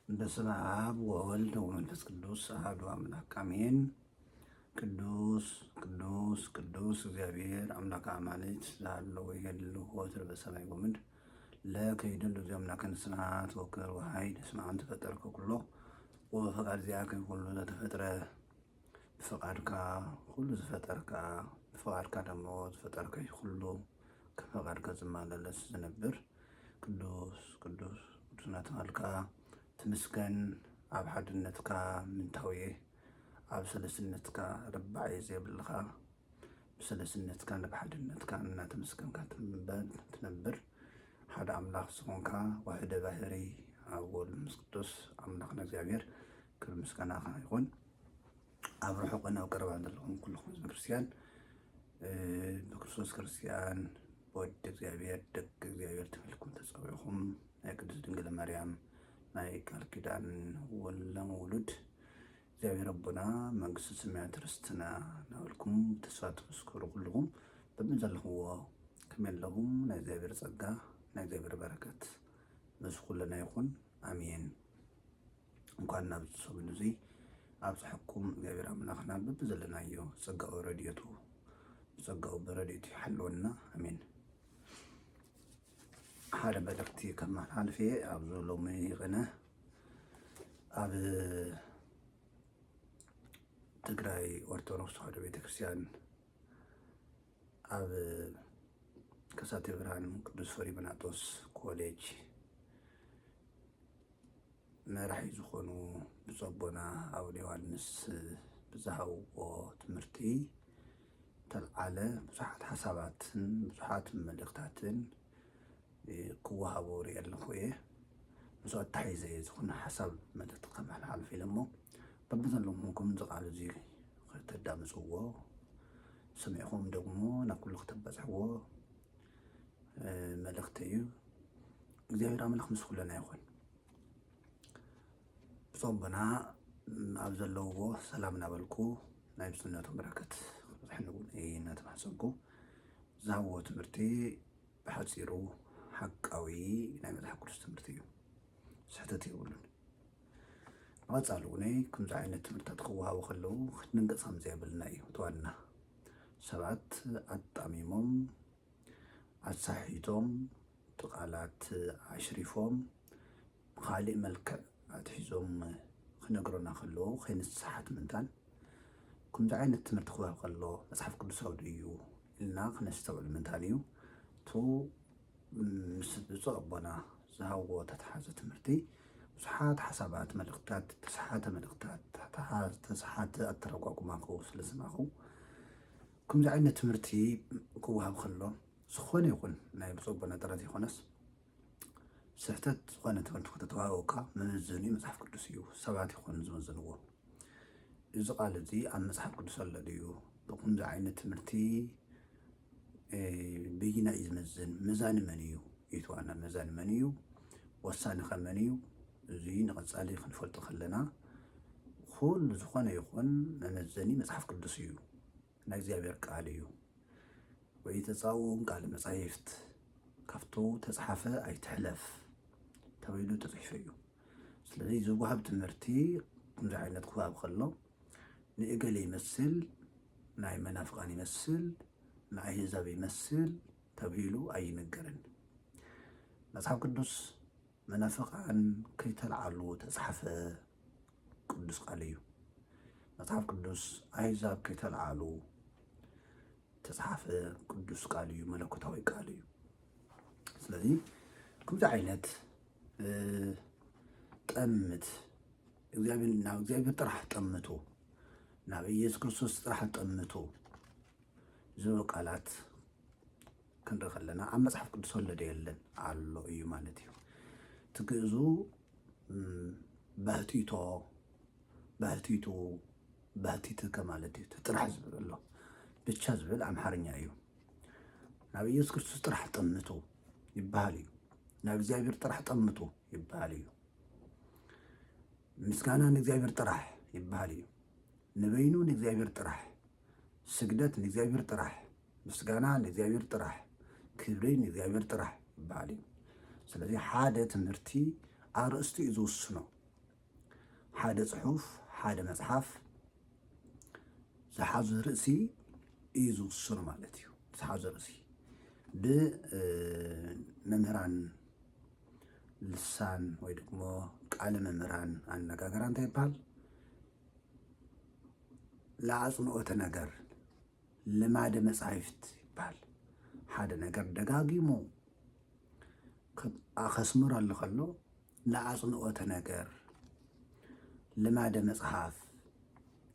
በስመ አብ ወወልድ ወመንፈስ ቅዱስ አሐዱ አምላክ አሜን። ቅዱስ ቅዱስ ቅዱስ እግዚአብሔር አምላከ አማልክት ላለው ወይገድል ወትር በሰማይ ወምድር ለከይደል እግዚኦ አምላከ ስብሐት ወክብር ወኃይል እስመ አንተ ፈጠርከ ኩሎ ወበፈቃድ ዚአከ ኩሉ ዘተፈጥረ በፈቃድካ ሁሉ ዝፈጠርካ በፈቃድካ ደግሞ ዝፈጠርከ ኩሉ ከፈቃድካ ዝማለለስ ዝነብር ቅዱስ ቅዱስ ቅዱስናትካ ትምስገን ኣብ ሓድነትካ ምንታውየ ኣብ ሰለስነትካ ረባዕ ዘይብልካ ብሰለስነትካ ንብሓድነትካ እናተመስገንካ ትነብር ሓደ ኣምላኽ ዝኾንካ ዋሕደ ባህሪ ኣብ ወልድ መንፈስ ቅዱስ ኣምላኽና እግዚአብሔር ክብሪ ምስጋናኻ ይኹን። ኣብ ርሑቕን ኣብ ቀረባን ዘለኹም ኩልኩም ህዝቢ ክርስቲያን ብክርስቶስ ክርስቲያን ወዲ እግዚአብሔር ደቂ እግዚአብሔር ተመልኩም ተፀዊዕኹም ናይ ቅድስት ድንግል ማርያም ናይ ቃል ኪዳን ወለም ውሉድ እግዚአብሔር ኣቦና መንግስቲ ሰማያት ርስትና ናበልኩም ተስፋ ትመስክሩ ኩልኩም በምን ዘለኽዎ ከመይ ኣለኹም? ናይ እግዚአብሔር ፀጋ ናይ እግዚአብሔር በረከት ምስ ኩለና ይኹን ኣሜን። እንኳን ናብ ዝሰሙን እዚ ኣብፅሐኩም እግዚአብሔር ኣምላኽና በቢ ዘለናዮ ፀጋኡ ረድኤቱ ፀጋኡ በረድኤቱ ይሓልወና ኣሜን። ሓደ መልእክቲ ከመሓላልፍ ኣብ ሎሚ ይቕነ ኣብ ትግራይ ኦርቶዶክስ ተዋህዶ ቤተክርስቲያን ኣብ ከሳቴ ብርሃን ቅዱስ ፍሬምናጦስ ኮሌጅ መራሒ ዝኾኑ ብፁዕ ኣቦና ኣቡነ ዮሃንስ ብዝሃብዎ ትምህርቲ ተለዓለ ብዙሓት ሓሳባትን ብዙሓት መልእክታትን ክወሃቡ ሪኢ ኣለኹ እየ። ምስኡ ኣተሓሒዘ ዝኾነ ሓሳብ መልእክቲ ከመሓላልፍ ኢለ እሞ በብዘለኹም ዝቃል እዚ ከተዳምፅዎ ሰሚዕኹም ደግሞ ናብ ኩሉ ከተበፅሕዎ መልእክቲ እዩ። እግዚአብሔር ኣምላኽ ምስ ኩለና ይኹን። ብፁዕ ኣቦና ኣብ ዘለውዎ ሰላም እናበልኩ ናይ ብፅነቱ በረከት ክብፅሕንውን እናተማሕፀንኩ ዝሃብዎ ትምህርቲ ብሓፂሩ ሓቃዊ ናይ መፅሓፍ ቅዱስ ትምህርቲ እዩ፣ ስሕተት የብሉን። ንቐፃሊ እውን ከምዚ ዓይነት ትምህርትታት ክወሃቡ ከለዉ ክትንገፅ ከምዚ የብልና እዩ። ተዋና ሰባት ኣጣሚሞም ኣሳሒቶም ቃላት ኣሽሪፎም ካሊእ መልክዕ ኣትሒዞም ክነግሩና ከለዉ ከይንስሓት ምንታን ከምዚ ዓይነት ትምህርቲ ክወሃብ ከሎ መፅሓፍ ቅዱሳዊ ድዩ ኢልና ክነስተውዕል ምንታን እዩ። እቱ ምስ ብፁዕ ኣቦና ዝሃብዎ ተተሓዘ ትምህርቲ ብዙሓት ሓሳባት መልእክትታት ተሰሓተ መልእክትታት ተሰሓተ ኣተረጓጉማ ስለሰማኹ ከምዚ ዓይነት ትምህርቲ ክወሃብ ከሎ ዝኾነ ይኹን ናይ ብፁዕ ኣቦና ጥረት ይኮነስ ስሕተት ዝኾነ ትምህርቲ ከተተዋህበካ መመዘኒ መፅሓፍ ቅዱስ እዩ። ሰባት ይኮኑ ዝመዝንዎ እዚ ቃል እዚ ኣብ መፅሓፍ ቅዱስ ኣሎ ድዩ? ብከምዚ ዓይነት ትምህርቲ ብይና እዩ ዝመዝን? መዛኒ መን እዩ? ይትዋና መዛኒ መን እዩ? ወሳኒ ኸ መን እዩ? እዚ ንቐፃሊ ክንፈልጦ ከለና ኩሉ ዝኾነ ይኹን መመዘኒ መፅሓፍ ቅዱስ እዩ፣ ናይ እግዚአብሔር ቃል እዩ። ወይ ተፃውም ቃል መጻሕፍት ካብቱ ተፅሓፈ ኣይትሕለፍ ተባሂሉ ተፅሒፉ እዩ። ስለዚ ዝወሃብ ትምህርቲ ከምዚ ዓይነት ክወሃብ ከሎ ንእገሌ ይመስል፣ ናይ መናፍቃን ይመስል፣ ናይ ኣህዛብ ይመስል ተባሂሉ ኣይነገርን። መፅሓፍ ቅዱስ መናፍቃን ከይተለዓሉ ተፅሓፈ ቅዱስ ቃል እዩ። መፅሓፍ ቅዱስ ኣህዛብ ከይተለዓሉ ተፅሓፈ ቅዱስ ቃል እዩ፣ መለኮታዊ ቃል እዩ። ስለዚ ከምዚ ዓይነት ጠምት ናብ እግዚአብሔር ጥራሕ ጠምቱ፣ ናብ ኢየሱስ ክርስቶስ ጥራሕ ጠምቱ ዝብሉ ቃላት ክንርኢ ከለና ኣብ መፅሓፍ ቅዱስ ኣሎ የለን ኣሎ እዩ ማለት እዩ። ትግእዙ ባህቲቶ ባህቲቱ ባህቲትከ ማለት እዩ። ጥራሕ ዝብል ኣሎ ብቻ ዝብል ኣምሓርኛ እዩ። ናብ ኢየሱስ ክርስቶስ ጥራሕ ጠምቱ ይበሃል እዩ። ናብ እግዚአብሔር ጥራሕ ጠምቱ ይበሃል እዩ። ምስጋና ንእግዚአብሔር ጥራሕ ይበሃል እዩ። ንበይኑ ንእግዚአብሔር ጥራሕ፣ ስግደት ንእግዚአብሔር ጥራሕ፣ ምስጋና ንእግዚአብሔር ጥራሕ፣ ክብሪ ንእግዚአብሔር ጥራሕ ይበሃል እዩ። ስለዚ ሓደ ትምህርቲ ኣርእስቲ እዩ ዝውስኖ። ሓደ ጽሑፍ ሓደ መጽሓፍ ዝሓዙ ርእሲ እዩ ዝውስኑ ማለት እዩ። ዝሓዙ ርእሲ ብመምህራን ልሳን ወይ ደግሞ ቃለ መምህራን ኣነጋገራ እንታይ ይበሃል? ለአጽንዖተ ነገር ልማደ መጻሕፍት ይበሃል። ሓደ ነገር ደጋጊሙ ከስምረሉ ከሎ ለአጽንዖተ ነገር ልማደ መጽሐፍ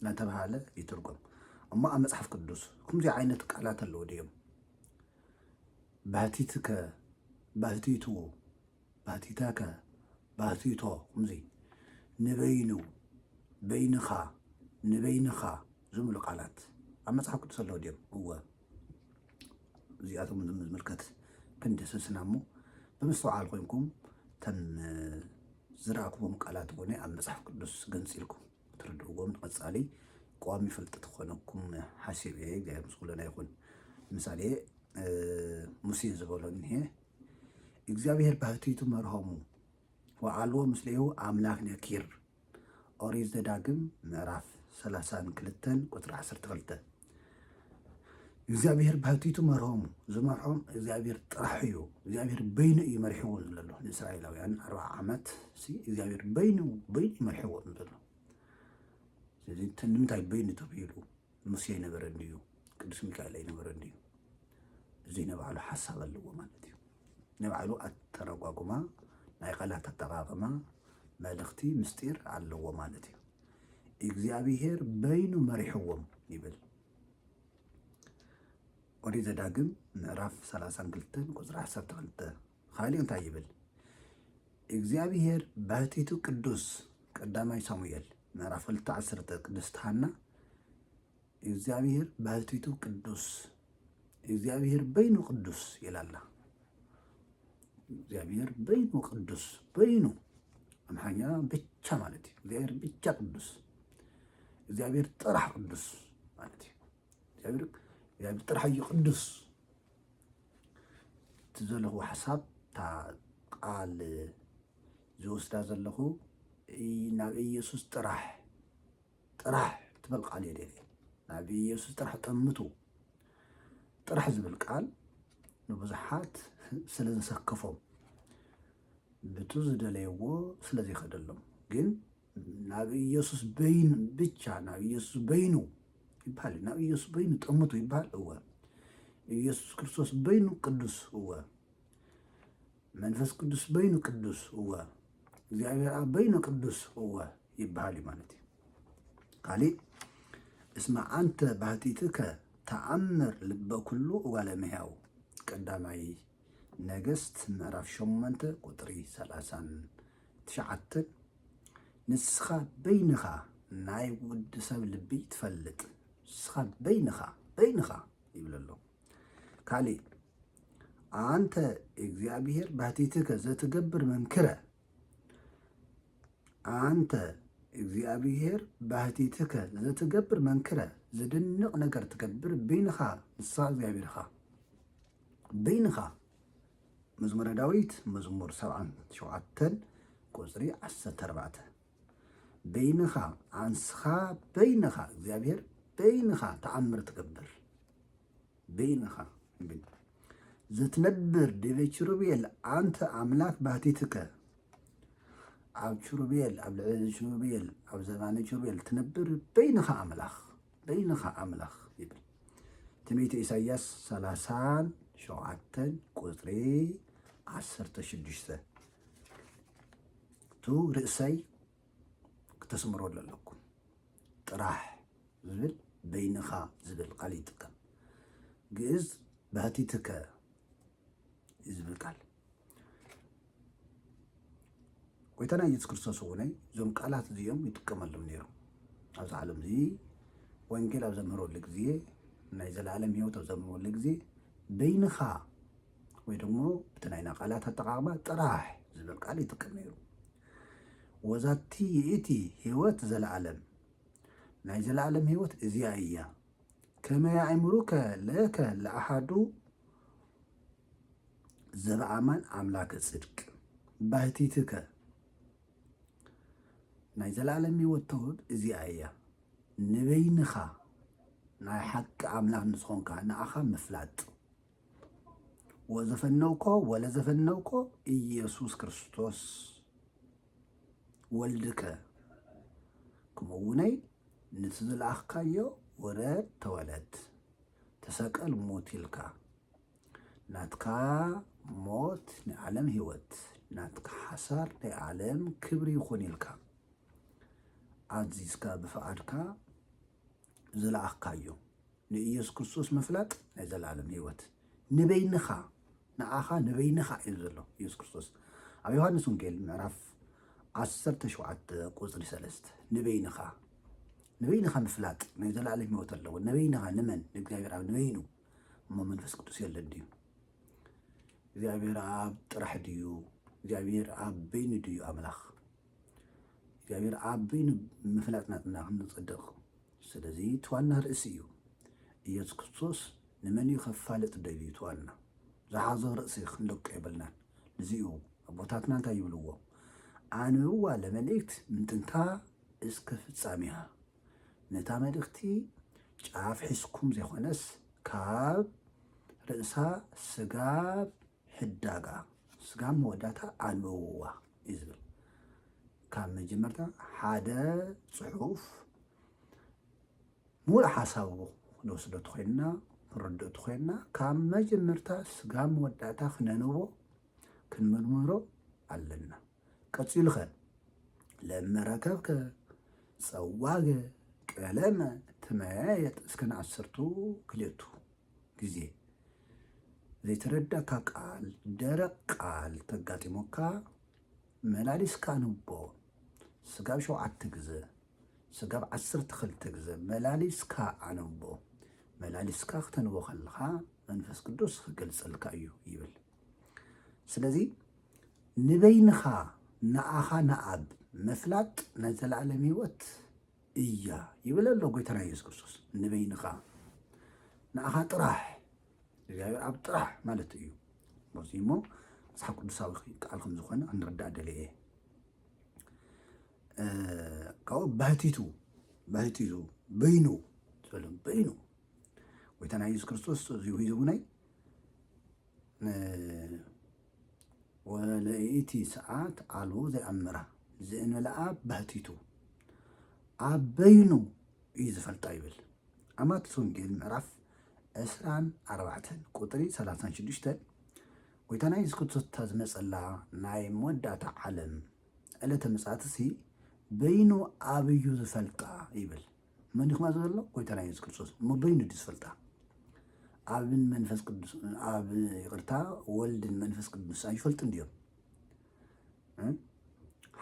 እናተባሃለ ይትርጎም እሞ ኣብ መጽሓፍ ቅዱስ ከምዚ ዓይነት ቃላት ኣለዎ ድዮም? ባህቲትከ፣ ባህቲቱ፣ ባህቲተከ፣ ባህቲቶ ከምዚ ንበይኑ፣ በይንኻ፣ ንበይንኻ ዝብሉ ቃላት ኣብ መጽሓፍ ቅዱስ ኣለዎ ድዮም? እወ እዚኣቶም ዝምልከት ክንድስስና እሞ ብምስተውዓል ኮይንኩም ተን ዝረኣክቦም ቃላት እውን ኣብ መጽሓፍ ቅዱስ ገንፂልኩም ትርድእዎም ንቐጻሊ ቋሚ ፍልጠት ክኾነኩም ሓሲብ እየ። እግዚአብሔር ምስጉለና ይኹን። ምሳሌ ሙሴ ዝበሎ እኒሄ እግዚአብሔር ባህቲቱ መርሆሙ ወዓልዎ ምስሌሁ አምላክ ነኪር። ኦሪት ዘዳግም ምዕራፍ 32 ቁጥሪ 12 እግዚአብሔር ባህቲቱ መርሆሙ ዝመርሖም እግዚአብሔር ጥራሕ እዩ። እግዚአብሔር በይኑ እዩ መሪሕዎ ዘሎ ንእስራኤላውያን 40 ዓመት እግዚአብሔር በይኑ ይመሪሕዎ ዘሎ። ስለዚ ንምንታይ በይኑ ተባሂሉ? ሙሴ ነበረ እንድዩ ቅዱስ ሚካኤል ነበረ እንድዩ? እዚ ነባዕሉ ሓሳብ ኣለዎ ማለት እዩ። ነባዕሉ ኣተረጓጉማ ናይ ቃላት ኣጠቃቅማ መልእኽቲ ምስጢር ኣለዎ ማለት እዩ። እግዚአብሔር በይኑ መሪሕዎም ይብል። ኦሪት ዘዳግም ምዕራፍ 32 ቁጥሪ 12 ካሊእ እንታይ ይብል? እግዚአብሔር ባህቲቱ ቅዱስ ቀዳማይ ሳሙኤል ምዕራፍ 2:10 ቅድስት ሐና እግዚአብሔር ባህቲቱ ቅዱስ እግዚአብሔር በይኑ ቅዱስ ይላላ። እግዚአብሔር በይኑ ቅዱስ፣ በይኑ አምሓኛ ብቻ ማለት እዩ። እግዚአብሔር ብቻ ቅዱስ፣ እግዚአብሔር ጥራሕ ቅዱስ ማለት እዩ። እግዚአብሔር ጥራሕ እዩ ቅዱስ ትዘለኹ ሓሳብ ታ ቃል ዝወስዳ ዘለኹ ናብ ኢየሱስ ጥራሕ ትብል ቃል የደል ናብ ኢየሱስ ጥራሕ ጠምቱ ጥራሕ ዝብል ቃል ንብዙሓት ስለ ዝሰከፎም ብቱ ዝደለይዎ ስለዚ ይኸደሎም። ግን ናብ ኢየሱስ በይኑ ብቻ ናብ ኢየሱስ በይኑ ይበሃል። ናብ ኢየሱስ በይኑ ጠምቱ ይበሃል። እወ ኢየሱስ ክርስቶስ በይኑ ቅዱስ፣ እወ መንፈስ ቅዱስ በይኑ ቅዱስ፣ እወ እግዚአብሔር ኣብ በይኑ ቅዱስ፣ እወ ይበሃል ማለት እዩ። ካሊእ እስመ አንተ ባህቲትከ ተአምር ልበ ኩሉ እጓለ እመሕያው ቀዳማይ ነገሥት ምዕራፍ 8 ቁጥሪ 39 ንስኻ በይንኻ ናይ ውዲ ሰብ ልቢ ትፈልጥ፣ ንስኻ በይንኻ ይብል ኣሎ። ካሊእ አንተ እግዚአብሔር ባህቲትከ ዘትገብር መንክረ፣ አንተ እግዚአብሔር ባህቲትከ ዘትገብር መንክረ ዝድንቕ ነገር ትገብር በይንኻ፣ ንስኻ እግዚአብሔርኻ በይንኻ። መዝሙረ ዳዊት መዝሙር 77 ቁፅሪ 14 በይንኻ አንስኻ በይንኻ እግዚአብሔር በይንኻ ተአምር ትገብር በይንኻ ይብል። ዝትነብር ዲበ ኪሩቤል አንተ አምላክ ባህቲትከ ኣብ ኪሩቤል ኣብ ልዕሊ ኪሩቤል ኣብ ዘባነ ኪሩቤል ትነብር በይንኻ አምላኽ ይብል። ትንቢተ ኢሳይያስ 37 ቁፅሪ 16 ቱ ርእሰይ ክተስምረሉ ኣለኩም። ጥራሕ ዝብል በይንኻ ዝብል ቃል ይጥቀም። ግእዝ ባህቲትከ ዝብል ቃል ጎይታና ኢየሱስ ክርስቶስ እውን እዞም ቃላት እዚኦም ይጥቀመሎም ነይሩ። ኣብዚ ዓለም እዚ ወንጌል ኣብ ዘምህረሉ ግዜ ናይ ዘለዓለም ሂወት ኣብ ዘምህረሉ ግዜ በይንኻ ወይ ደግሞ እቲ ናይና ቃላት ኣጠቃቅማ ጥራሕ ዝብል ቃል ይጥቀም ነይሩ። ወዛቲ ይእቲ ሂወት ዘለዓለም ናይ ዘለዓለም ሂወት እዚያ እያ። ከመይ ኣእምሩከ ለከ ለአሓዱ ዘበኣማን ኣምላከ ጽድቅ ባህቲትከ ናይ ዘለዓለም ህይወት ትህብ እዚኣ እያ ንበይንኻ ናይ ሓቂ ኣምላኽ ንዝኾንካ ንኣኻ ምፍላጥ ወለዘፈነውኮ ኢየሱስ ክርስቶስ ወልድከ ከምኡውነይ ነቲ ዝለኣኽካዮ ውረድ ተወለድ ተሰቀል ሞት ኢልካ ናትካ ሞት ናይ ዓለም ህይወት ናትካ ሓሳር ናይ ዓለም ክብሪ ይኹን ኢልካ ኣዚዝካ ብፍቓድካ ዝለኣኽካዮ ንኢየሱስ ክርስቶስ ምፍላጥ ናይ ዘለዓለም ህይወት ንበይንኻ ንኣኻ ንበይንኻ እዩ ዘሎ ኢየሱስ ክርስቶስ ኣብ ዮሃንስ ወንጌል ምዕራፍ 17 ቁፅሪ 3 ንበይንኻ ምፍላጥ ናይ ዘለዓለም ህይወት ኣለዎ ንበይንኻ ንመን ንእግዚኣብሔር ኣብ ንበይኑ እሞ መንፈስ ቅዱስ የለን ድዩ እግዚአብሔር አብ ጥራሕ ድዩ እግዚአብሔር አብ በይኑ ድዩ አምላኽ እግዚአብሔር አብ በይኑ ምፍላጥናትና ክንጽድቕ ስለዚ ትዋና ርእሲ እዩ ኢየሱስ ክርስቶስ ንመን እዩ ከፋልጥ ደልዩ ትዋና ዝሓዞ ርእሲ ክንለቆ የብልናን እዚኡ ኣቦታትና እንታይ ይብልዎ አንብዋ ለመልእክት ምንጥንታ እስከ ፍጻሜሃ ነታ መልእክቲ ጫፍ ሒስኩም ዘይኮነስ ካብ ርእሳ ስጋብ ሕዳጋ ስጋብ መወዳታ አንብዋ ይዝብል ካብ መጀመርታ ሓደ ጽሑፍ ሙሉ ሓሳቡ ንወስዶ ትኾይና ክርድእ ትኾይና ካብ መጀመርታ ስጋብ መወዳታ ክነንቦ ክንምርምሮ ኣለና ቀፂሉኸ ለመረከብከ ፀዋገ ቀለመ ትመያየጥ እስከ 12 ጊዜ ዘይተረዳእካ ቃል ደረቅ ቃል ተጋጢሞካ መላሊስካ አንቦ ስጋብ 7 ጊዜ ስጋብ 12 ጊዜ መላሊስካ አንቦ መላሊስካ ከተንቦ ከለኻ መንፈስ ቅዱስ ክገልጸልካ እዩ ይብል ስለዚ ንበይንኻ ንኣኻ ንኣብ መፍላጥ ናይ ዘለዓለም ህይወት እያ ይብል ኣሎ ጎይታና ኢየሱስ ክርስቶስ ንበይንኻ ንኣኻ ጥራሕ እግዚአብሔር ኣብ ጥራሕ ማለት እዩ በዚ እሞ መጽሓፍ ቅዱሳዊ ቃል ከም ዝኾነ ክንርዳእ ደልየ ካብኡ ባህቲቱ በይኑ ዝበለ በይኑ ጎይታና ኢየሱስ ክርስቶስ እዚሁ ሒዙናይ ወለይቲ ሰዓት አልቦ ዘይኣምራ ዘእንበለ ኣብ ባህቲቱ ኣብ በይኑ እዩ ዝፈልጣ ይብል ኣብ ማቴዎስ ወንጌል ምዕራፍ 24 ቁጥሪ 36 ጎይታና ኢየሱስ ክርስቶስ ዝመፀላ ናይ መወዳእታ ዓለም ዕለተ ምጽአትሲ በይኑ ኣብ እዩ ዝፈልጣ ይብል መን ይኹማ ዘሎ ጎይታና ኢየሱስ ክርስቶስ እሞ በይኑ ድዩ ዝፈልጣ ኣብን መንፈስ ቅዱስ ኣብ ይቅርታ ወልድን መንፈስ ቅዱስ ኣይፈልጡን ድዮም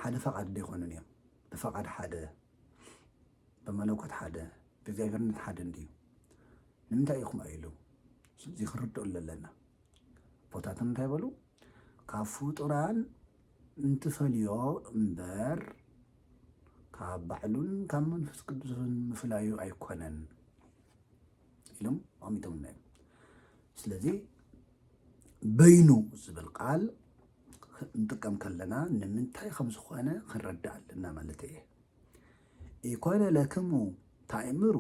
ሓደ ፈቃድ ደይኮኑን እዮም ብፈቃድ ሓደ በመለኮት ሓደ ብእግዚአብሔርነት ሓደ እንድዩ ንምንታይ ኢኹም ኢሉ እዚ ክርድኡ ኣለና ቦታትን እንታይ በሉ ካብ ፍጡራን እንትፈልዮ እምበር ካብ ባዕሉን ካብ መንፈስ ቅዱስን ምፍላዩ ኣይኮነን ኢሎም ኣሚቶም እናዮም ስለዚ በይኑ ዝብል ቃል እንጥቀም ከለና ንምንታይ ከም ዝኾነ ክንረዳእ ኣለና ማለት እየ ኢኮነ ለክሙ ታእምሩ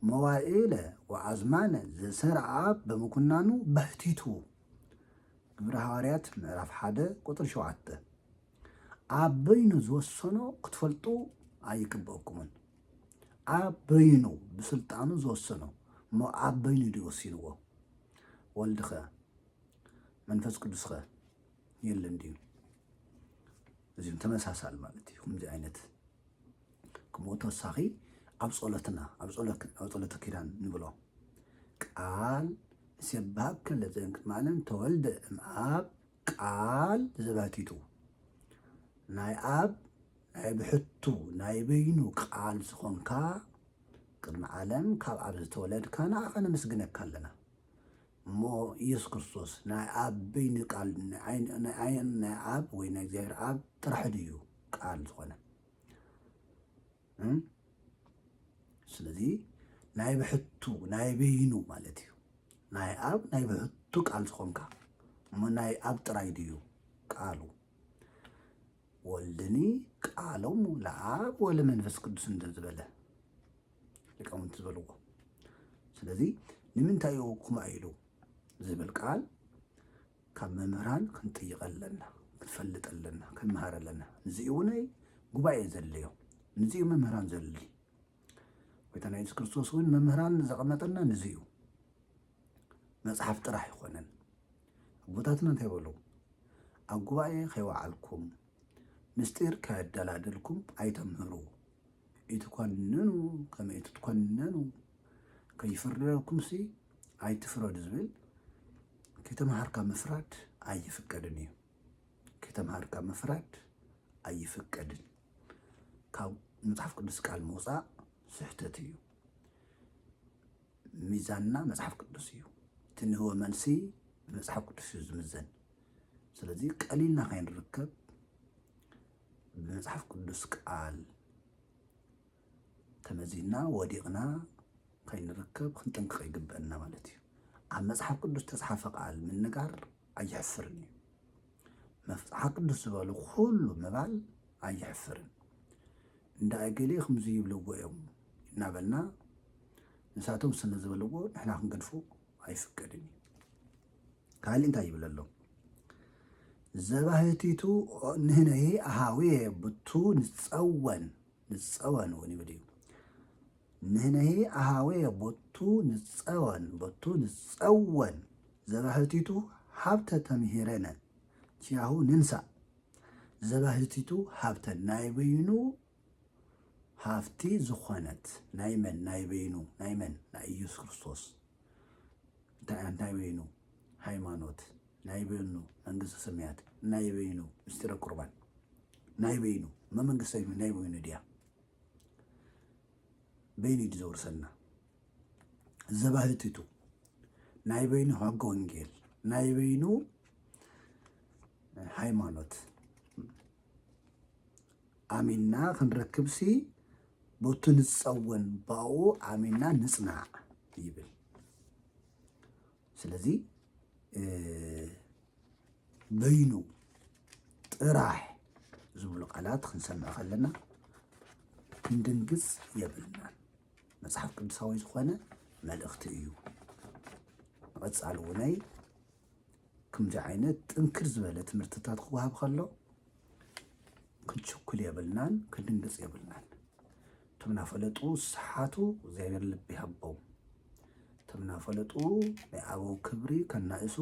መዋዕለ ወአዝማነ ዘሰርዓ በምኩናኑ ባህቲቱ ግብረ ሐዋርያት ምዕራፍ 1 ቁጥሪ 7 ኣብ በይኑ ዝወሰኖ ክትፈልጡ ኣይግበአኩምን ኣብ በይኑ ብስልጣኑ ዝወሰኖ እሞ ኣብ በይኑ ድዩ ወሲንዎ ወልድኸ መንፈስ ቅዱስኸ የለን ድዩ እዚኦም ተመሳሳሊ ማለት እዩ ከምዚ ዓይነት ከምኡ ተወሳኺ ኣብ ጸሎትና ኣብ ጸሎተ ኪዳን ንብሎ ቃል ሲባከ ለዘንክ ማለት ተወልደ እምአብ ቃል ዘባቲቱ ናይ ኣብ ናይ ብሕቱ ናይ በይኑ ቃል ዝኾንካ ቅድሚ ዓለም ካብ ኣብ ዝተወለድካ ንኣኻ ነመስግነካ ኣለና እሞ ኢየሱስ ክርስቶስ ናይ ኣብ በይኑ ቃል ናይ ኣብ ወይ ናይ እግዚአብሔር ኣብ ጥራሕ ድዩ ቃል ዝኾነ ስለዚ ናይ ብሕቱ ናይ በይኑ ማለት እዩ ናይ ኣብ ናይ ብሕቱ ቃል ዝኾንካ እሞ ናይ ኣብ ጥራይ ድዩ ቃሉ ወልድኒ ቃሎሙ ለአብ ወለመንፈስ ቅዱስ እንደዝበለ ሊቃውንት ዝበልዎ። ስለዚ ንምንታይ እዩ ኩምኡ ኢሉ ዝብል ቃል ካብ መምህራን ክንጥይቕ ኣለና፣ ክንፈልጥ ኣለና፣ ክንመሃር ኣለና። ንዚኡ ናይ ጉባኤ ዘድልዮ፣ ንዚኡ መምህራን ዘድሊ ጎይታና ኢየሱስ ክርስቶስ እውን መምህራን ዘቐመጠና ንዚኡ መፅሓፍ ጥራሕ ይኮነን። ኣቦታትና እንታይ በሉ? ኣብ ጉባኤ ከይወዓልኩም ምስጢር ከየደላደልኩም ኣይተምህሩ ኢትኮንኑ ከመ ኢትትኮነኑ ከይፍረደኩም ሲ ኣይትፍረዱ ዝብል ከተማሃርካ ምፍራድ ኣይፍቀድን እዩ። ከተማሃርካ ምፍራድ ኣይፍቀድን። ካብ መፅሓፍ ቅዱስ ቃል ምውፃእ ስሕተት እዩ። ሚዛንና መፅሓፍ ቅዱስ እዩ። እቲ ንህቦ መልሲ ብመፅሓፍ ቅዱስ እዩ ዝምዘን። ስለዚ ቀሊልና ከይንርከብ ብመፅሓፍ ቅዱስ ቃል ተመዚና ወዲቕና ከይንርከብ ክንጥንቅቕ ይግበአና ማለት እዩ። ኣብ መፅሓፍ ቅዱስ ተፅሓፈ ቃል ምንጋር ኣይሕፍርን እዩ። መፅሓፍ ቅዱስ ዝበሉ ኩሉ ምባል ኣይሕፍርን። እንዳ ገሌ ከምዚ ይብልዎ እዮም እናበልና ንሳቶም ስነ ዝበልዎ ንሕና ክንገድፎ ኣይፍቀድን እዩ። ካሊእ እንታይ ይብል ኣሎ? ዘባህቲቱ ንህነይ ኣሃዊየ ብቱ ንፀወን እውን ይብል እዩ። ንህነይ ኣሃዊየ ቦቱ ንፀወን ዘባህቲቱ ሃብተ ተምሂረነ ችያሁ ንንሳእ። ዘባህቲቱ ሃብተ ናይ በይኑ ሃፍቲ ዝኾነት ናይ መን? ናይ በይኑ ናይ መን? ናይ ኢየሱስ ክርስቶስ። እንታይ በይኑ? ሃይማኖት። ናይ በይኑ መንግስተ ሰማያት። ናይ በይኑ ምስጢረ ቁርባን። ናይ በይኑ መንግስተ ናይ በይኑ ድያ በይኑ እዩ ዘውርሰና። ዘባህቲቱ ናይ በይኑ ሕገ ወንጌል፣ ናይ በይኑ ሃይማኖት ኣሚንና ክንረክብሲ ቦቱ ንፀወን ባኡ ኣሚንና ንፅናዕ ይብል። ስለዚ በይኑ ጥራሕ ዝብሉ ቃላት ክንሰምዕ ከለና ክንድንግፅ የብልናን። መፅሓፍ ቅዱሳዊ ዝኾነ መልእኽቲ እዩ። ንቐፃሊ እውነይ ከምዚ ዓይነት ጥንክር ዝበለ ትምህርትታት ክወሃብ ከሎ ክንችኩል የብልናን፣ ክንድንግፅ የብልናን። እቶም ናፈለጡ ስሓቱ እግዚኣብሔር ልቢ ይሃቦም። እቶም ናፈለጡ ናይ ኣበው ክብሪ ከናእሱ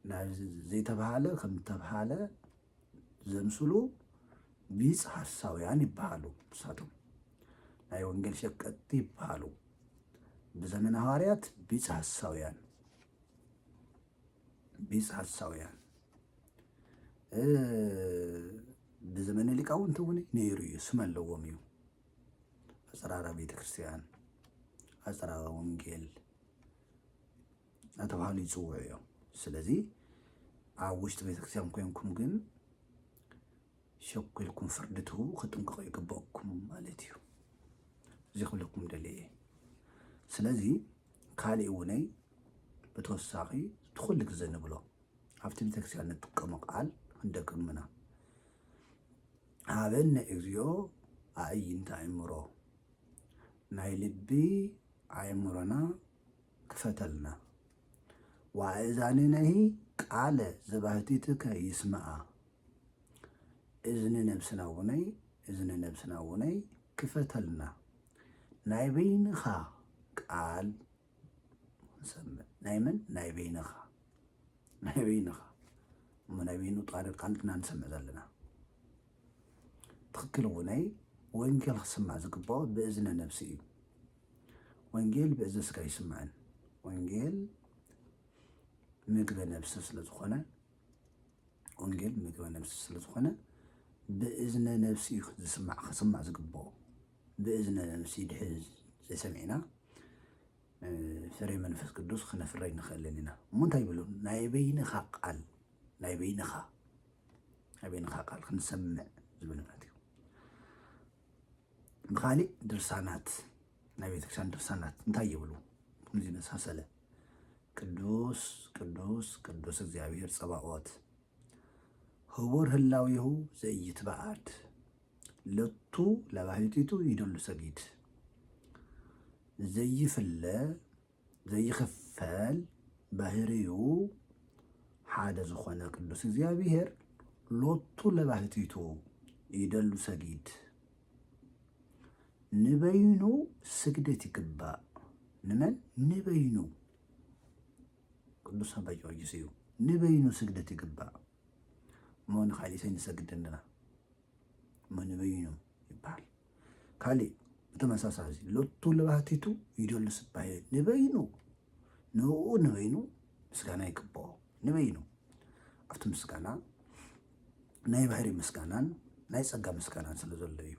ናብ ዘይተባሃለ ከም ዝተባሃለ ዘምስሉ ቢፅ ሓሳውያን ይበሃሉ። ንሳቶም ናይ ወንጌል ሸቀጥቲ ይበሃሉ። ብዘመነ ሐዋርያት ቢፅ ሓሳውያን ብዘመነ ሊቃውንቲ እውን ነይሩ እዩ፣ ስም ኣለዎም እዩ። ኣፀራራ ቤተክርስትያን፣ ኣፀራራ ወንጌል እናተባሃሉ ይፅውዑ እዮም። ስለዚ ኣብ ውሽጢ ቤተክርስትያን ኮይንኩም ግን ሸኩልኩም ፍርዲ ትህቡ ክጥንቅቑ ይግበአኩም ማለት እዩ። እዚ ክብለኩም ደልየ። ስለዚ ካሊእ እውነይ ብተወሳኺ ትኩሉ ግዜ ንብሎ ኣብቲ ቤተክርስትያን ንጥቀሞ ቃል ክንደግምና ሃበነ እግዚኦ ኣዕይንተ ኣእምሮ፣ ናይ ልቢ ኣእምሮና ክፈተልና፣ ወአእዛንነሂ ቃለ ዘባህቲትከ ይስምዓ፣ እዝኒ ነብስና እውነይ ክፈተልና፣ ናይ በይንኻ ቃል ንሰምዕ። ናይ መን? ናይ በይንኻ እሞ ናይ በይኑ ጣልብ ቃልትና ንሰምዕ ዘለና። ትክክል እውነይ ወንጌል ክስማዕ ዝግብኦ ብእዝነ ነብሲ እዩ። ወንጌል ብእዝነ ስጋ ይስማዕን። ወንጌል ምግበ ነብሲ ስለዝኾነ ብእዝነ ነብሲ እዩ ክስማዕ ዝግብኦ። ብእዝነ ነብሲ ድሕዝ ዘይሰሚዕና ፍሬ መንፈስ ቅዱስ ክነፍረይ ንኽእልን ኢና። እሞ እንታይ ይብሉ? ናይ በይንኻ ቃል ክንሰምዕ ዝብል ማለት እዩ። ብካሊእ ድርሳናት ናይ ቤተክርስትያን ድርሳናት እንታይ ይብሉ? ከምዚ መሳሰለ ቅዱስ ቅዱስ ቅዱስ እግዚኣብሔር ፀባኦት ህቡር ህላዊሁ ዘይትበዓድ ለቱ ለባሕቲቱ ይደሉ ሰጊድ ዘይፍለ ዘይኽፈል ባህሪኡ ሓደ ዝኾነ ቅዱስ እግዚአብሔር ሎቱ ለባሕቲቱ ይደሉ ሰጊድ ንበይኑ ስግደት ይግባእ ንመን ንበይኑ ቅዱስ አባ ጊዮርጊስ እዩ ንበይኑ ስግደት ይግባእ እሞ ንኻሊእ ሰይንሰግደንና እሞ ንበይኑ ይበሃል ካሊእ ብተመሳሳሊ ሎቱ ለባሕቲቱ ይደሉ ስባሄ ንበይኑ ንኡ ንበይኑ ምስጋና ይግብኦ ንበይኑ ኣብቲ ምስጋና ናይ ባህሪ ምስጋናን ናይ ፀጋ ምስጋናን ስለ ዘሎ እዩ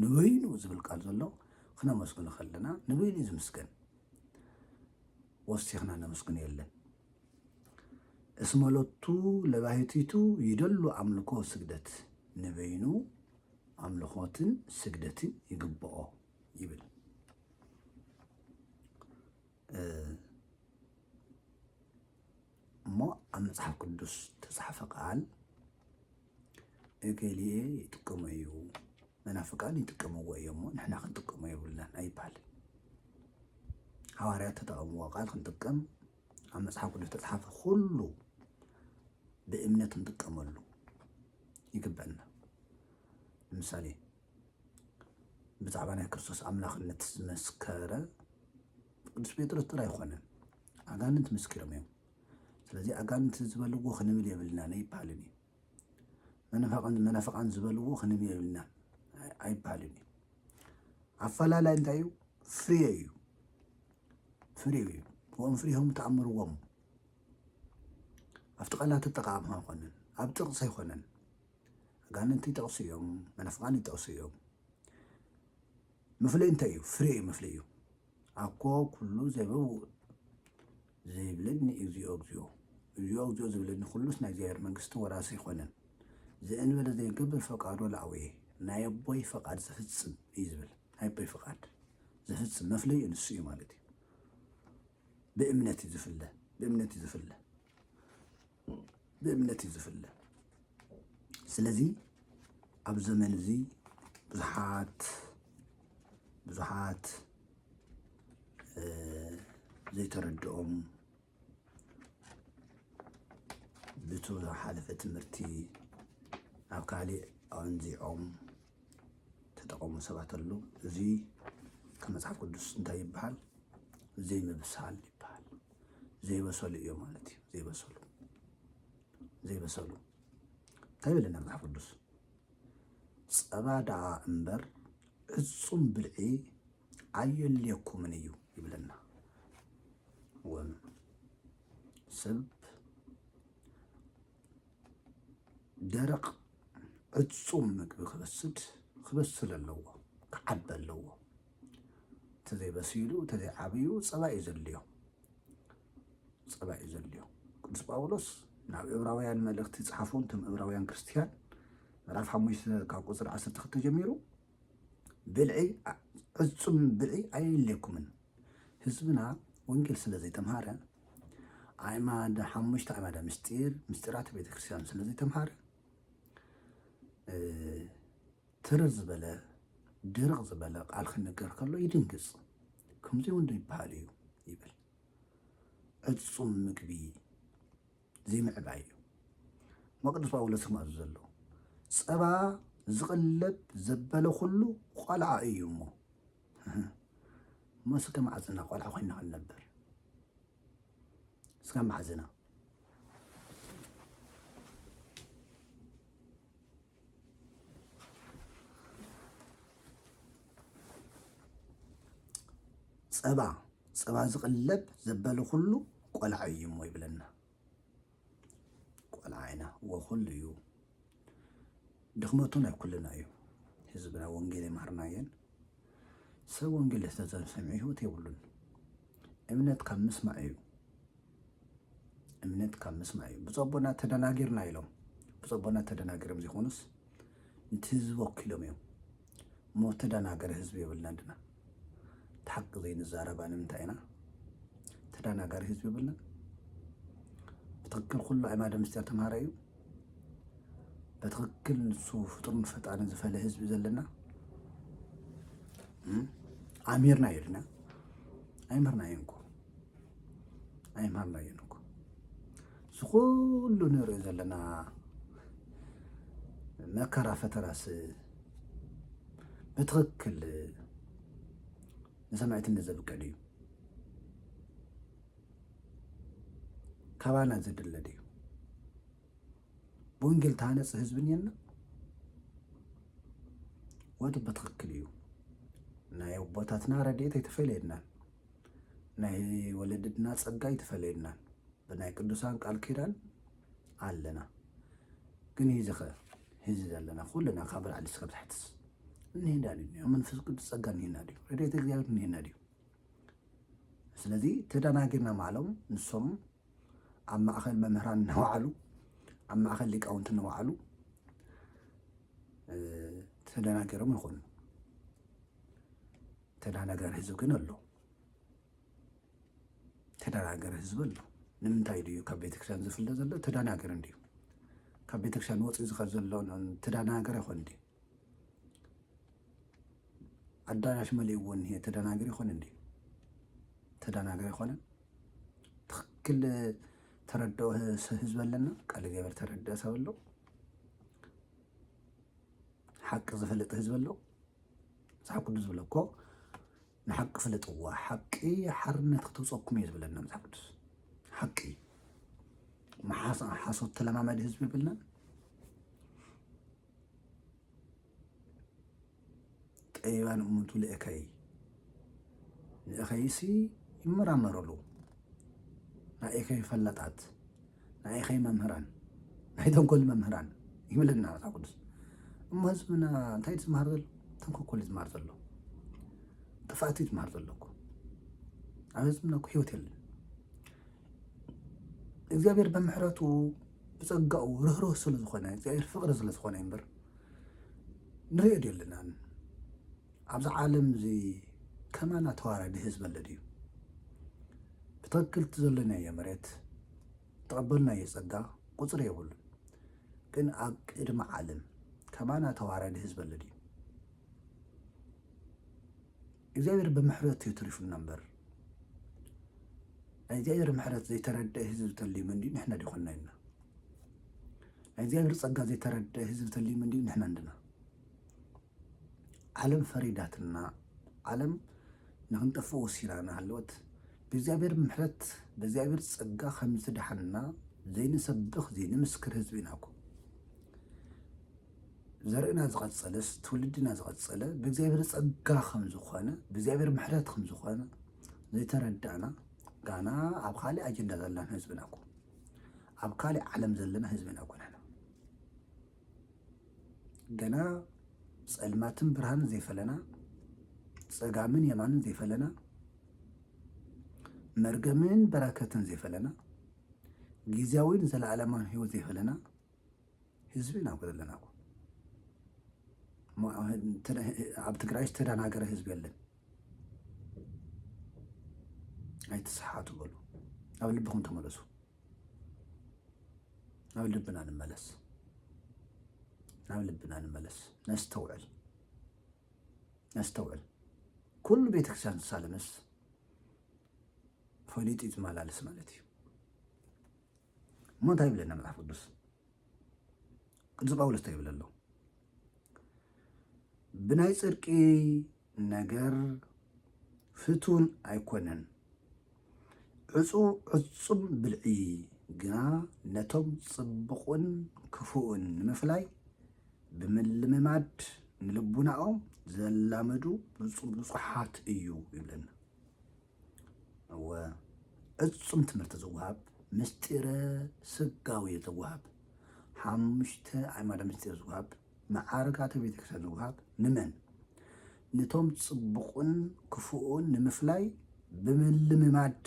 ንበይኑ ዝብል ቃል ዘሎ ክነመስግኖ ከለና ንበይኑ ዝምስገን ወሲኽና ነመስግኖ የለን እስመ ሎቱ ለባሕቲቱ ይደሉ ኣምልኮ ስግደት ንበይኑ ኣምልኾትን ስግደትን ይግብኦ ይብል እሞ ኣብ መፅሓፍ ቅዱስ ተፃሕፈ ቃል እገሊኤ ይጥቀሞ እዩ መናፍቃን ይጥቀምዎ እዮም እሞ ንሕና ክንጥቀሞ የብልናን ኣይበሃልን ሐዋርያት ተጠቐምዎ ቃል ክንጥቀም ኣብ መፅሓፍ ቅዱስ ተፃሕፈ ኩሉ ብእምነት እንጥቀመሉ ይግበአና ለምሳሌ ብዛዕባ ናይ ክርስቶስ ኣምላኽነት ዝመስከረ ቅዱስ ጴጥሮስ ጥራይ ኣይኮነን ኣጋንንት መስኪሮም እዮም ስለዚ ኣጋንንት ዝበልዎ ክንብል የብልናን ኣይበሃልን እዩ መናፍቃን ዝበልዎ ክንብል የብልናን ኣይበሃልን እዩ ኣፈላላይ እንታይ እዩ ፍርየ እዩ ፍርየ እዩ ወም ፍርዮም ተኣምርዎም ኣብቲ ቃላት ተጠቃቅማ ኣይኮነን ኣብ ጥቕሲ ኣይኮነን ኣጋንንት ይጠቕሱ እዮም መናፍቃን ይጠቕሱ እዮም ምፍለይ እንታይ እዩ ፍርየ እዩ ምፍለይ እዩ ኣኮ ኩሉ ዘይበውእ ዘይብለኒ እግዚኦ እግዚኦ እግዚኦ እግዚኦ ዝብለኒ ኩሉስ ናይ እግዚኣብሔር መንግስቲ ወራሲ ኣይኮነን ዘእንበለ ዘይገብር ፈቃዶ ለኣወየ ናይ ኣቦይ ፈቃድ ዝፍፅም እዩ ዝብል ናይ ኣቦይ ፈቃድ ዝፍፅም መፍለይ ንሱ እዩ ማለት እዩ ብእምነት እዩ ዝፍለ ብእምነት እዩ ዝፍለ ብእምነት እዩ ዝፍለ ስለዚ ኣብ ዘመን እዚ ብዙሓት ዘይተረድኦም ብቱ ዝሓለፈ ትምህርቲ ኣብ ካሊእ ኣንዚዖም ተጠቐሙ ሰባት ኣሉ እዚ ካብ መፅሓፍ ቅዱስ እንታይ ይበሃል ዘይምብሳል ይበሃል ዘይበሰሉ እዮም ማለት እዩ ዘይበሰሉ እንታይ ይብለና መፅሓፍ ቅዱስ ፀባ ደኣ እምበር ዕፁም ብልዒ ኣየልየኩምን እዩ ይብለና ሰብ ደረቕ ዕፁም ምግቢ ክበስል ኣለዎ ክዓቢ ኣለዎ ተዘይበሲሉ ተዘይዓብዩ ፀባ እዩ ዘድልዮ ቅዱስ ጳውሎስ ናብ ዕብራውያን መልእኽቲ ፅሓፉ እቶም ዕብራውያን ክርስቲያን ምዕራፍ 5 ካብ ቁፅሪ 12 ጀሚሩ ዕፁም ብልዒ ኣየልየኩምን ህዝብና ወንጌል ስለ ዘይተምሃረ ኣእማደ 5 ኣእማደ ምስጢራት ቤተክርስትያን ስለ ዘይተምሃረ ትርር ዝበለ ድርቕ ዝበለ ቃል ክነገር ከሎ ይድንግፅ ከምዚ እውን ዶ ይበሃል እዩ ይብል ዕፁም ምግቢ ዘይምዕባይ እዩ ቅዱስ ጳውሎስ ክማእዙ ዘሎ ፀባ ዝቕለብ ዘበለ ኩሉ ቆልዓ እዩ እሞ ስጋ ማዕዝና ቆልዓ ኮይና ክንነብር ስጋ ማዕዝና ፀባ ዝቕለብ ዘበለ ኩሉ ቆልዓ እዩ እሞ ይብለና ቆልዓ ኢና ወኩሉ እዩ ድኽመቱ ናይ ኩልና እዩ ህዝብና ወንጌል ይማርናየን ሰብ ወንጌል ዝተሰምዐ ህይወት የብሉን እምነት ካብ ምስማዕ እዩ ብፀቦና ተደናጊርና ኢሎም ብፀቦና ተደናጊሮም ዘይኮኑስ ነቲ ህዝቢ ወኪሎም እዮም እሞ ተደናገረ ህዝቢ የብልና ድና ተሓቂ ዘይንዛረባ ንምንታይ ኢና ተደናጋሪ ህዝቢ የብልና ብትክክል ኩሉ ኣእማደ ምስጢር ተምሃረ እዩ بتخكل نسو فطرن فتان زفل حزب زلنا عميرنا يرنا أيمرنا ينكو أيمرنا ينكو سكول نور زلنا مكرا فتراس بتخكل نسمعت النزل قليل كوانا زد الذي بونجل تانس حزبنينا ودو بتخكليو ناي وبوتاتنا رديت يتفلينا ناي ولدنا صقا يتفلينا بناي قدوسان قال كيدان علنا ግን ይዘኸ ህዝ ዘለና ኩልና ካብር ዓዲ ስከብ ተሕትስ እንሄዳለን መንፈስ ቅዱስ ጸጋ እንሄዳለን ረድኤተ እግዚአብሔር እንሄዳለን ስለዚ ተደናግርና ማለም ንሶም ኣብ ማእኸል መምህራን ነዋዕሉ ኣብ ማእኸል ሊቃውንት ነዋዕሉ ተደናገሮም ይኾኑ ተደናገር ህዝብ ግን ኣሎ ተደናገር ህዝብ ኣሎ ንምንታይ ድዩ ካብ ቤተክርስቲያን ዝፍለ ዘሎ ተደናገር እንዲዩ ካብ ቤተክርስቲያን ወፂ ዝኸድ ዘሎ ተደናገር ይኾን እንዲ ኣዳራሽ መሊእዎ እንሄ ተደናገር ይኾን እንዲ ተደናገር ይኾነ ትክክል ተረድኦ ህዝብ ኣለና ቃል እግዚአብሔር ተረድኦ ሰብ ኣሎ ሓቂ ዝፈልጥ ህዝብ ኣሎ መጽሓፍ ቅዱስ ዝብሎ እኮ ንሓቂ ፍለጥዋ ሓቂ ሓርነት ክትውፀኩም እየ ዝብለና መጽሓፍ ቅዱስ ሓቂ ሓሶት ተለማመድ ህዝብ ይብልና ጠቢባን እሙንቱ ለእከይ ንእኸይሲ ይመራመረሉ ናይ እከይ ፈላጣት ናይ እከይ መምህራን ናይ ተንኮል መምህራን ይብለና መጽሓፍ ቅዱስ እሞ ህዝብና እንታይ ዝመሃር ዘሎ ተንኮል ዝመሃር ዘሎ ጥፋት ዝመሃር ዘሎ እኮ ኣብ ህዝብና እኮ ህይወት የለን እግዚአብሔር በምሕረቱ ብጸጋኡ ርህሩህ ስለ ዝኾነ እግዚአብሔር ፍቅሪ ስለ ዝኾነ እምበር ንሪኦ የለና ኣብዚ ዓለም እዚ ከማና ተዋራዲ ህዝብ ኣሎ ድዩ ብትክክል ዘለናዮ መሬት ተቐበልናዮ ጸጋ ቁፅሪ የብሉን ግን ኣብ ቅድሚ ዓለም ከማና ተዋራዲ ህዝብ ኣሎ ድዩ እግዚአብሔር በምሕረቱ ይትሪፉና እምበር እግዚአብሔር ምሕረት ዘይተረድእ ህዝብ ተልዩ እንዲሁ ንሕና ዲኾና ኢና እግዚአብሔር ጸጋ ዘይተረድእ ህዝብ ተልዩ እንዲሁ ንሕና እንድና ዓለም ፈሪዳትና ዓለም ንክንጠፍእ ወሲናና ሃለወት ብእግዚአብሔር ምሕረት ብእግዚአብሔር ጸጋ ከም ዝድሓንና ዘይንሰብኽ ዘይንምስክር ህዝቢ ኢና እኮ ዘርእና ዝቐፀለስ ትውልድና ዝቐፀለ ብእግዚአብሔር ጸጋ ከም ዝኾነ ብእግዚአብሔር ምሕረት ከም ዝኾነ ዘይተረዳእና ጋና ኣብ ካሊእ ኣጀንዳ ዘለና ህዝብና እኮ ኣብ ካሊእ ዓለም ዘለና ህዝብና እኮ ንሕና ገና ጸልማትን ብርሃንን ዘይፈለና ጸጋምን የማንን ዘይፈለና መርገምን በረከትን ዘይፈለና ጊዜያዊን ዘለዓለማን ህይወት ዘይፈለና ህዝብና እኮ ዘለና እኮ ኣብ ትግራይ ዝተደናገረ ህዝቢ የለን ኣይትስሓቱ በሉ ኣብ ልብኹም ተመለሱ ናብ ልብና ንመለስ ናብ ልብና ንመለስ ነስተውዕል ኩሉ ቤተክርስቲያን ዝሳለመስ ፈሊጥ ይዝመላለስ ማለት እዩ እሞ እንታይ ይብለና መጽሓፍ ቅዱስ ቅዱስ ጳውሎስ እንታይ ይብል ኣሎ ብናይ ጽድቂ ነገር ፍቱን ኣይኮነን ዕጹም ብልዒ ግና ነቶም ጽቡቕን ክፉኡን ንምፍላይ ብምልምማድ ንልቡናኦም ዘላመዱ ብፁሓት እዩ ይብለና ዕጹም ትምህርቲ ዝወሃብ ምስጢረ ስጋዊ ዝወሃብ 5 ኣዕማደ ምስጢር ዝወሃብ ማዕርጋተ ቤተክርስቲያን ዝወሃብ ንመን ነቶም ጽቡቕን ክፉኡን ንምፍላይ ብምልምማድ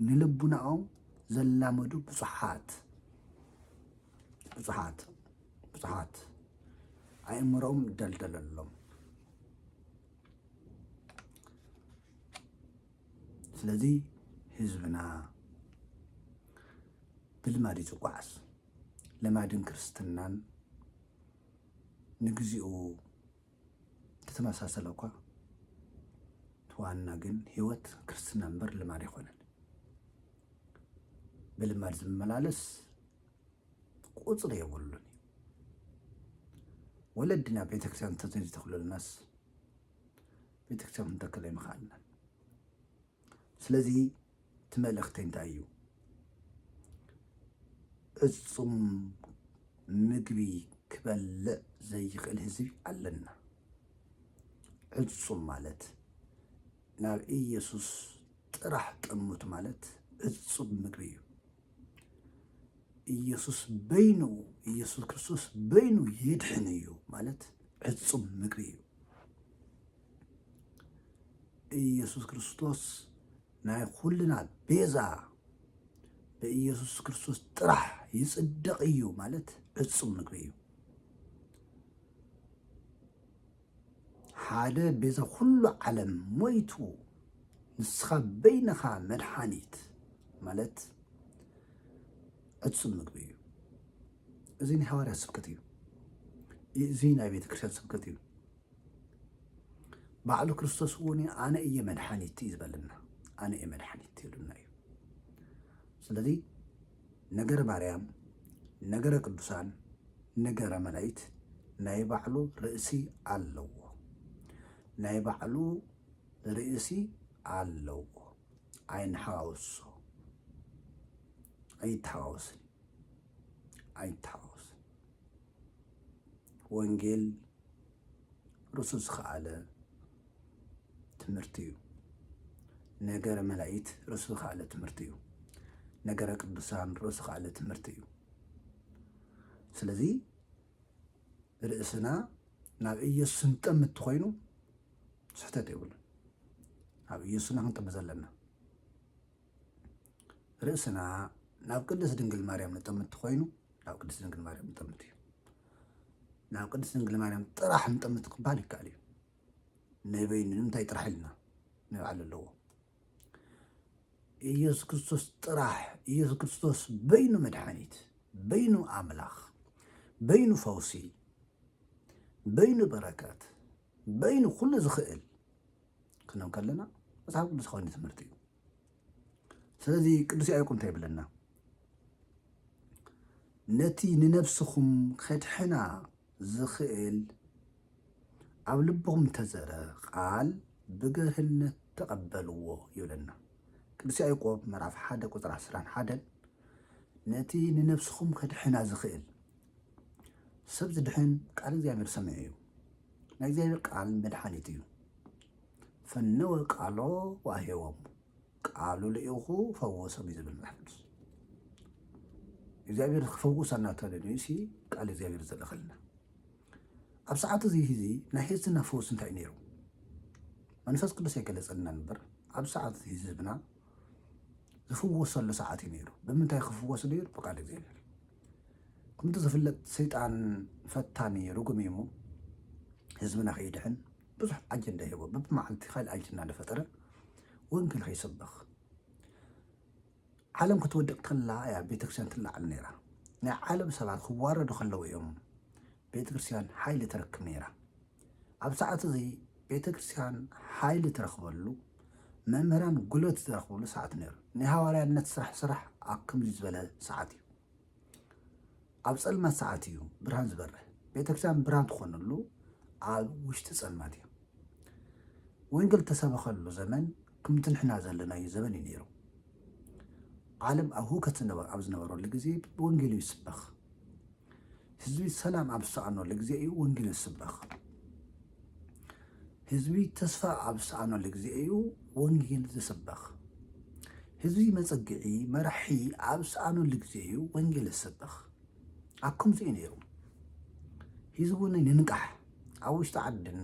ንልቡናኦም ዘላመዱ ብፁሓት ኣእምሮኦም ደልደለሎም ስለዚ ህዝብና ብልማድ ይፅቋዕስ ልማድን ክርስትናን ንግዚኡ ተተመሳሰለ እኳ ተዋና ግን ህይወት ክርስትና እምበር ልማድ ይኮነን ብልማድ ዝመላለስ ቁፅሪ የብሉን ወለድና ቤተክርስቲያን ተዘይተኽሉልናስ ቤተክርስቲያን ክንተክል ኣይምኽኣልና ስለዚ ትመልእኽተይ እንታይ እዩ እጹም ምግቢ ክበልዕ ዘይኽእል ህዝቢ ኣለና እጹም ማለት ናብ ኢየሱስ ጥራሕ ጥሙት ማለት እጹም ምግቢ እዩ ኢየሱስ ክርስቶስ በይኑ ይድሕን እዩ ማለት እጹም ምግቢ እዩ ኢየሱስ ክርስቶስ ናይ ኩልና ቤዛ በኢየሱስ ክርስቶስ ጥራሕ ይጽድቕ እዩ ማለት እጹም ምግቢ እዩ ሓደ ቤዛ ኩሉ ዓለም ሞይቱ ንስኻ በይንኻ መድሓኒት ማለት እጹም ምግቢ እዩ እዚ ናይ ሐዋርያት ስብከት እዩ እዚ ናይ ቤተ ክርስቲያን ስብከት እዩ ባዕሉ ክርስቶስ እውን ኣነ እየ መድሓኒት እዩ ዝበለና ኣነ እየ መድሓኒት ይብለና እዩ ስለዚ ነገረ ማርያም ነገረ ቅዱሳን ነገረ መላእክት ናይ ባዕሉ ርእሲ ኣለዎ ናይ ባዕሉ ርእሲ ኣለዎ ኣይንሓዋውሶ ኣይተሓዋወስን ወንጌል ርእሱ ዝኸኣለ ትምህርቲ እዩ ነገረ መላእክት ርእሱ ዝኸኣለ ትምህርቲ እዩ ነገረ ቅዱሳን ርእሱ ዝኸኣለ ትምህርቲ እዩ ስለዚ ርእስና ናብ ኢየሱስ እንጠምት ኮይኑ ስሕተት የብሉን ኣብ ኢየሱስና ክንጥምት ዘለና ርእስና ናብ ቅድስት ድንግል ማርያም ንጠምት ኮይኑ ናብ ቅድስት ድንግል ማርያም ንጠምት እዩ ናብ ቅድስት ድንግል ማርያም ጥራሕ ንጠምት ክባል ይከኣል እዩ ነበይኑ ንምንታይ ጥራሕ ኢልና ንባዕል ኣለዎ ኢየሱስ ክርስቶስ ጥራሕ ኢየሱስ ክርስቶስ በይኑ መድሓኒት በይኑ ኣምላኽ በይኑ ፈውሲ በይኑ በረከት በይኑ ኩሉ ዝኽእል ክንብል ከለና መጽሓፍ ቅዱስ ዝኾነ ትምህርቲ እዩ ስለዚ ቅዱስ ያዕቆብ እንታይ ይብለና ነቲ ንነፍስኹም ከድሕና ዝኽእል ኣብ ልብኹም ተዘረ ቃል ብግርህነት ተቐበልዎ ይብለና ቅዱስ ያዕቆብ ምዕራፍ 1 ቁጥሪ 11 ነቲ ንነፍስኹም ከድሕና ዝኽእል ሰብ ዝድሕን ቃል እግዚኣብሔር ሰሚዑ እዩ ናይ እግዚኣብሔር ቃል መድሓኒት እዩ ፈነወ ቃሎ ወአሂቦሙ ቃሉ ልኢኹ ፈወሶም እዩ ዝብል መጽሓፍ ቅዱስ እግዚኣብሔር ክፈውሰና ተደልዩ ሲ ቃል እግዚኣብሔር ዘለኸልና ኣብ ሰዓት እዚ ናይ ህዝብና ፈውስ እንታይ ነይሩ መንፈስ ቅዱስ ኣይገለጸልና ነበር ኣብ ሰዓት ህዝብና ዝፍወሰሉ ሰዓት እዩ ነይሩ ብምንታይ ክፍወስ ነይሩ ብቃል እግዚኣብሔር ከምቲ ዝፍለጥ ሰይጣን ፈታኒ ርጉም እሞ ህዝብና ከይድሕን ብዙሕ ኣጀንዳ ሂቦ በብመዓልቲ ካልእ ኣጀንዳ እንደፈጠረ ወንጌል ከይስበኽ ዓለም ክትወድቕ ከላ እያ ቤተክርስቲያን ትለዓል ነይራ ናይ ዓለም ሰባት ክዋረዱ ከለዉ እዮም ቤተክርስቲያን ሓይሊ ትረክብ ነይራ ኣብ ሰዓት እዚ ቤተክርስቲያን ሓይሊ ትረክበሉ መምህራን ጉልበት ዝረክብሉ ሰዓት ነይሩ ናይ ሃዋርያነት ስራሕ ኣብ ከምዚ ዝበለ ሰዓት እዩ ኣብ ፀልማት ሰዓት እዩ ብርሃን ዝበርህ ቤተክርስቲያን ብርሃን ትኾነሉ ኣብ ውሽጢ ፀልማት እዩ ወንጌል ተሰበኸሉ ዘመን ከምቲ ንሕና ዘለናዩ ዘመን እዩ ነይሩ ዓለም ኣብ ሁከት ኣብ ዝነበረሉ ግዜ ወንጌል ይስበኽ ህዝቢ ሰላም ኣብ ዝሰኣነሉ ግዜ እዩ ወንጌል ይስበኽ ህዝቢ ተስፋ ኣብ ዝሰኣነሉ ግዜ እዩ ወንጌል ዝስበኽ ህዝቢ መፀግዒ መራሒ ኣብ ዝሰኣነሉ ግዜ እዩ ወንጌል ዝስበኽ ኣብ ከምዚ እዩ ነይሩ ህዝቢ እውን ንንቃሕ ኣብ ውሽጢ ዓድን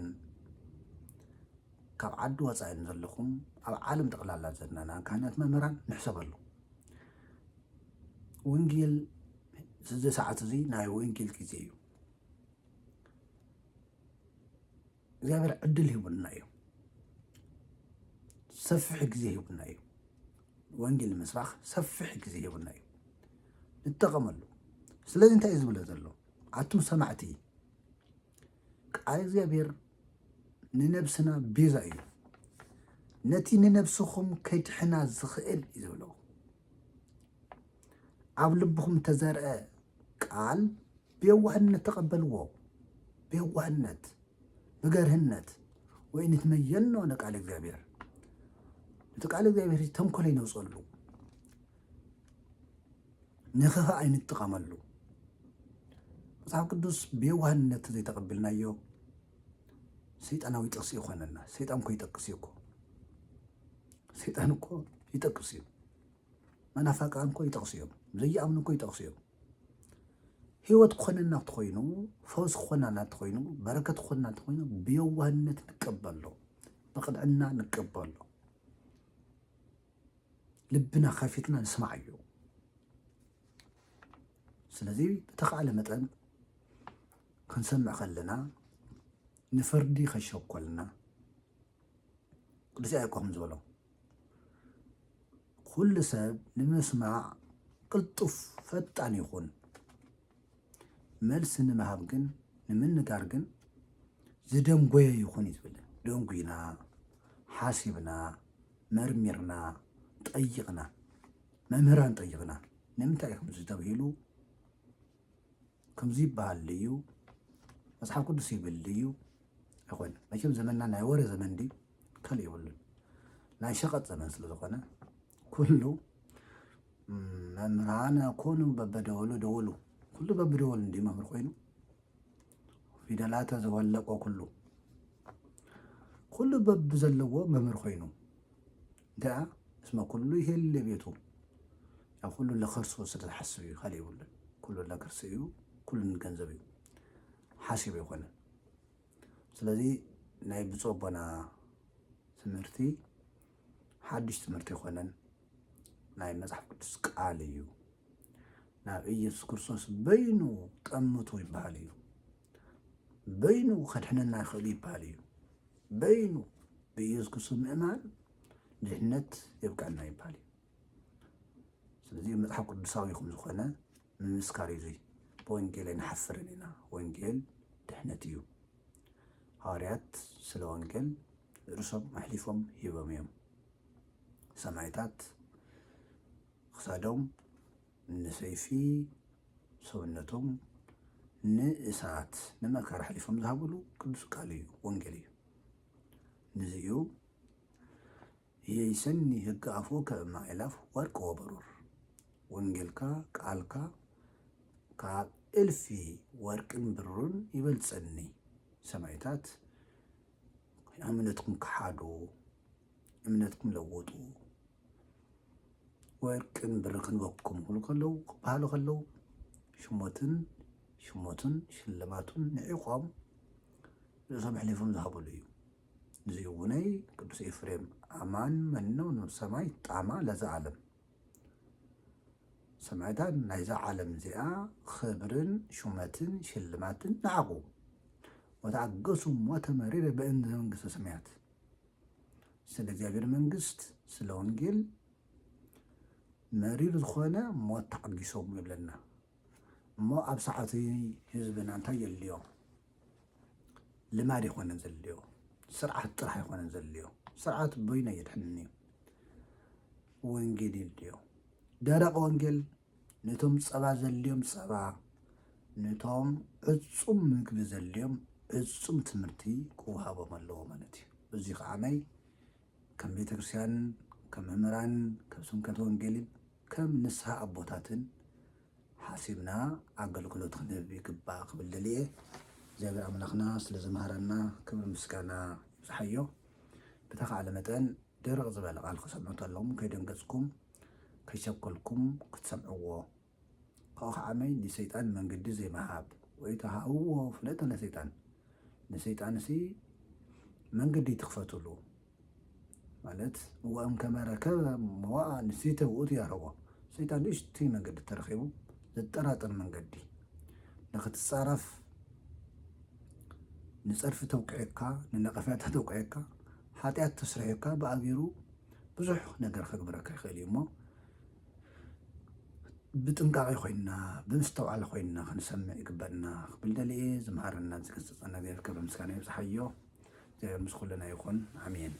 ካብ ዓዲ ወፃኢን ዘለኹም ኣብ ዓለም ጠቕላላ ዘለና ካህናት መምህራን ንሕሰበሉ ወንጌል እዚ ሰዓት እዚ ናይ ወንጌል ግዜ እዩ እግዚኣብሔር ዕድል ሂቡና እዩ ሰፊሕ ግዜ ሂቡና እዩ ወንጌል ንምስባኽ ሰፊሕ ግዜ ሂቡና እዩ ንጠቐመሉ ስለዚ እንታይ እዩ ዝብሎ ዘሎ ኣቱም ሰማዕቲ ቃል እግዚአብሔር ንነብስና ቤዛ እዩ ነቲ ንነብስኹም ከይድሕና ዝኽእል እዩ ዝብሎ ኣብ ልብኹም ተዘርአ ቃል ብየዋህነት ተቐበልዎ ብየዋህነት ብገርህነት ወይ ንትመየኖ ንቃል እግዚአብሔር እቲ ቃል እግዚአብሔር ተንኮል ይነውፀሉ ንኽኸ ኣይንጥቀመሉ መጽሓፍ ቅዱስ ብየዋህነት ዘይተቐበልናዮ ሰይጣናዊ ጥቅሲ ይኾነና ሰይጣን እኮ ይጠቅስ እኮ ሰይጣን እኮ ይጠቅስ እዩ መናፋቃን እኮ ይጠቅስ እዮም ዘይኣምኑ እኮ ይጠቅስ እዮም ህይወት ክኾነና ትኾይኑ ፈውስ ክኾነና ትኾይኑ በረከት ክኾነና ትኾይኑ ብየዋህነት ንቀበሎ ብቕድዕና ንቀበሎ ልብና ከፊትና ንስማዕ እዩ ስለዚ ብተኻእለ መጠን ክንሰምዕ ከለና ንፍርዲ ከሸኮልና ቅዱስ ያዕቆብ ዝበሎ ኩሉ ሰብ ንምስማዕ ቅልጡፍ ፈጣን ይኹን መልሲ ንምሃብ ግን ንምንጋር ግን ዝደንጎየ ይኹን ይብል ደንጉና ሓሲብና መርሚርና ጠይቕና መምህራን ጠይቕና ንምንታይ ከምዚ ተባሂሉ ከምዚ ይበሃል እዩ መጽሓፍ ቅዱስ ይብል እዩ ይኹን መቸም ዘመንና ናይ ወረ ዘመን ዲ ከል ይብሉን ናይ ሸቐጥ ዘመን ስለ ዝኾነ ኩሉ መምህራን ኮኑ በበደወሉ ደወሉ ኩሉ በብደወሉ እንዲ መምህር ኮይኑ ፊደላተ ዘወለቆ ኩሉ በብ ዘለዎ መምህር ኮይኑ እንታይ እስመ ኩሉ ይሄል ቤቱ ያው ኩሉ ለኸርሱ ስለዝሓስብ እዩ ካል ይብሉን ኩሉ ለከርሲ እዩ ኩሉ ገንዘብ እዩ ሓሲብ ይኮነ ስለዚ ናይ ብፁዕ ኣቦና ትምህርቲ ሓድሽ ትምህርቲ ይኮነን ናይ መጽሓፍ ቅዱስ ቃል እዩ ናብ ኢየሱስ ክርስቶስ በይኑ ጠምቱ ይበሃል እዩ በይኑ ከድሕነና ይኽእል ይበሃል እዩ በይኑ ብኢየሱስ ክርስቶስ ምእማን ድሕነት የብቃዕና ይበሃል እዩ ስለዚ መጽሓፍ ቅዱሳዊ ከም ዝኾነ ምምስካር እዩ ብወንጌል ኣይንሓፍርን ኢና ወንጌል ድሕነት እዩ ሐዋርያት ስለ ወንጌል ርእሶም ኣሕሊፎም ሂቦም እዮም ሰማይታት ክሳዶም ንሰይፊ ሰውነቶም ንእሳት ንመከራ ኣሕሊፎም ዝሃብሉ ቅዱስ ቃል እዩ ወንጌል እዩ ንዚኡ የይሰኒ ሕጊ ኣፉከ ማእላፍ ወርቅ ወበሩር ወንጌልካ ቃልካ ካብ እልፊ ወርቅን ብሩርን ይበልፀኒ ሰማይታት እምነትኩም ክሓዱ እምነትኩም ለወጡ ወርቅን ብርን ክንበኩም ክብሉ ከለው ክበሃሉ ከለው ሽሞትን ሽልማቱን ንዒቆም ርእሶም ኣሕሊፎም ዝሃብሉ እዩ እዚ እውነይ ቅዱስ ኤፍሬም ኣማን መነው ንሰማይ ጣማ ለዛ ዓለም ሰማይታት ናይዛ ዓለም እዚኣ ክብርን ሹመትን ሽልማትን ንዓቑ ወተዓገሱ ሞተ መሪረ በእንተ መንግስተ ሰማያት ስለ እግዚአብሔር መንግስት ስለ ወንጌል መሪር ዝኾነ ሞት ተዓጊሶም ይብለና እሞ ኣብ ሰዓት ህዝብና እንታይ የልዮ ልማድ ይኮነን ዘልዮ ስርዓት ጥራሕ ይኮነን ዘልዮ ስርዓት በይና የድሕንኒ ወንጌል የልዮ ደረቕ ወንጌል ነቶም ፀባ ዘልዮም ፀባ ነቶም ዕፁም ምግቢ ዘልዮም ዕፁም ትምህርቲ ክወሃቦም ኣለዎ ማለት እዩ እዚ ከዓ ናይ ከም ቤተክርስትያን ከም መምህራን ከም ስብከተ ወንጌልን ከም ንስሓ ኣቦታትን ሓሲብና ኣገልግሎት ክንህብ ይግባእ ክብል ደልየ እግዚአብሔር ኣምላኽና ስለ ዝምሃረና ክብሪ ምስጋና ይብዛሓዮ ብተኻእለ መጠን ደረቕ ዝበለ ቃል ክሰምዑ ከለኹም ከይደንገፅኩም ከይቸኮልኩም ክትሰምዕዎ ካብኡ ከዓመይ ንሰይጣን መንገዲ ዘይምሃብ ወይ ተሃብዎ ፍለጥ ንሰይጣን እሲ መንገዲ ትኽፈትሉ ማለት ወእም ከመረከበ መዋእ ንሲተ ውእቱ ያረቦ ሰይጣን ንእሽቲ መንገዲ ተረኺቡ ዘጠራጥር መንገዲ ንኽትፃረፍ ንፀርፊ ተውቂዕካ ንነቐፍያታ ተውቂዕካ ሓጢኣት ተስሪሕካ ብኣቢሩ ብዙሕ ነገር ከግብረካ ይኽእል እዩ እሞ ብጥንቃቄ ኮይንና ብምስተውዓል ኮይንና ክንሰምዕ ይግበአና ክብል ደልየ ዝምሃረና ዝገስጸና እግዚአብሔር ክብሪ ምስጋና ይብጽሓዮ። እግዚአብሔር ምስ ኩልና ይኹን አሜን።